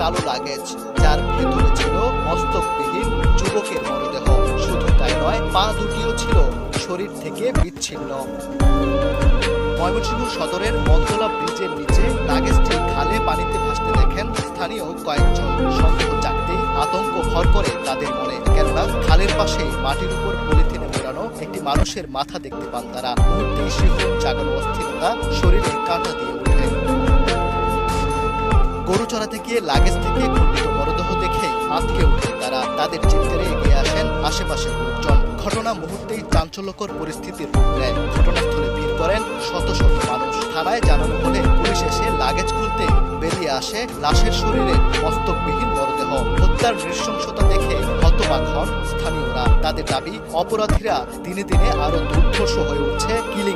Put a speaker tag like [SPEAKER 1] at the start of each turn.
[SPEAKER 1] কালো লাগেজ, যার ভেতরে ছিল মস্তকবিহীন যুবকের মরদেহ। শুধু তাই নয়, পা দুটিও ছিল শরীর থেকে বিচ্ছিন্ন। ময়মনসিংহ সদরের মন্দলা ব্রিজের নিচে লাগেজটি খালে পানিতে ভাসতে দেখেন স্থানীয় কয়েকজন। সন্দেহ জাগতেই আতঙ্ক ভর করে তাদের মনে, কেননা খালের পাশে মাটির উপর পলিথিনে মোড়ানো একটি মানুষের মাথা দেখতে পান তারা। মুহূর্তেই শিহরণ জাগানো অস্থিরতা শরীরে কাঁটা দিয়ে ওঠে। গরু চড়াতে গিয়ে লাগেজ থেকে খণ্ডিত মরদেহ দেখে আঁতকে ওঠেন তারা। তাদের চিৎকারে এগিয়ে আসেন আশেপাশের লোকজন। ঘটনা মুহূর্তেই চাঞ্চল্যকর পরিস্থিতির রূপ নেয়। ঘটনাস্থলে ভিড় করেন শত শত মানুষ। থানায় জানানো হলে পুলিশ এসে লাগেজ খুলতে বেরিয়ে আসে লাশের শরীরে মস্তকবিহীন মরদেহ। হত্যার নৃশংসতা দেখে হতবাক হন স্থানীয়রা। তাদের দাবি, অপরাধীরা দিনে দিনে আরো দুর্ধর্ষ হয়ে উঠছে। কিলিং